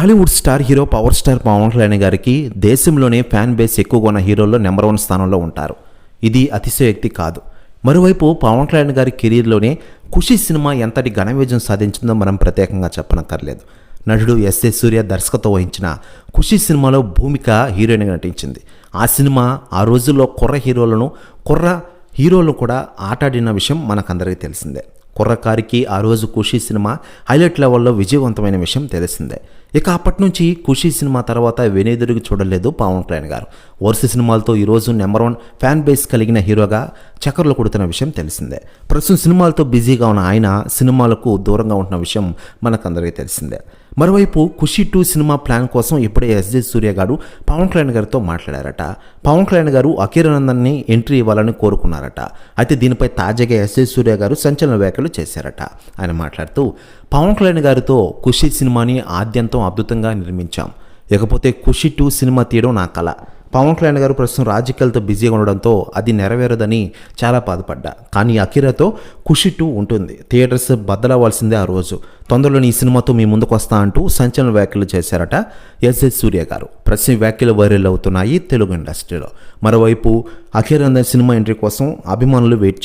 Tollywood star hero power star Pawan Kalyan గారికి దేశంలోనే fan base ఎక్కువగా ఉన్న హీరోల్లో నెంబర్ 1 స్థానంలో ఉంటారు. ఇది అతిశయోక్తి కాదు. మరోవైపు పవన్ కళ్యాణ్ గారి కెరీర్లోనే ఖుషి సినిమా ఎంతటి ఘన విజయం సాధించిందో మనం ప్రత్యేకంగా చెప్పనక్కర్లేదు. నటుడు ఎస్ఏ సూర్య దర్శకత్వం వహించిన ఖుషి సినిమాలో భూమిక హీరోయిన్గా నటించింది. ఆ సినిమా ఆ రోజుల్లో కుర్ర హీరోలను కూడా ఆటాడిన విషయం మనకందరికీ తెలిసిందే. కుర్రకారికి ఆ రోజు ఖుషి సినిమా హైలైట్ లెవెల్లో విజయవంతమైన విషయం తెలిసిందే. ఇక అప్పటి నుంచి ఖుషి సినిమా తర్వాత వెనుదిరిగి చూడలేదు పవన్ కళ్యాణ్ గారు. వరుస సినిమాలతో ఈరోజు నెంబర్ 1 ఫ్యాన్ బేస్ కలిగిన హీరోగా చక్కర్లు కొడుతున్న విషయం తెలిసిందే. ప్రస్తుతం సినిమాలతో బిజీగా ఉన్న ఆయన సినిమాలకు దూరంగా ఉంటున్న విషయం మనకందరికీ తెలిసిందే. మరోవైపు ఖుషి 2 సినిమా ప్లాన్ కోసం ఇప్పుడే ఎస్జే సూర్య గారు పవన్ కళ్యాణ్ గారితో మాట్లాడారట. పవన్ కళ్యాణ్ గారు అఖీరానందన్ని ఎంట్రీ ఇవ్వాలని కోరుకున్నారట. అయితే దీనిపై తాజాగా ఎస్జే సూర్య గారు సంచలన వ్యాఖ్యలు చేశారట. ఆయన మాట్లాడుతూ, పవన్ కళ్యాణ్ గారితో ఖుషి సినిమాని ఆద్యంతం అద్భుతంగా నిర్మించాం. ఇకపోతే ఖుషి 2 సినిమా తీయడం నా కల. పవన్ కళ్యాణ్ గారు ప్రస్తుతం రాజకీయాలతో బిజీగా ఉండడంతో అది నెరవేరదని చాలా బాధపడ్డా. కానీ అఖీరాతో ఖుషి 2 ఉంటుంది. థియేటర్స్ బద్దలవ్వాల్సిందే ఆ రోజు. తొందరలోని ఈ సినిమాతో మీ ముందుకు వస్తా అంటూ సంచలన వ్యాఖ్యలు చేశారట ఎస్జే సూర్య గారు. ప్రస్తుతం వ్యాఖ్యలు వైరల్ అవుతున్నాయి తెలుగు ఇండస్ట్రీలో. మరోవైపు అఖీరానందన్ సినిమా ఎంట్రీ కోసం అభిమానులు వెయిట్ చేస్తారు.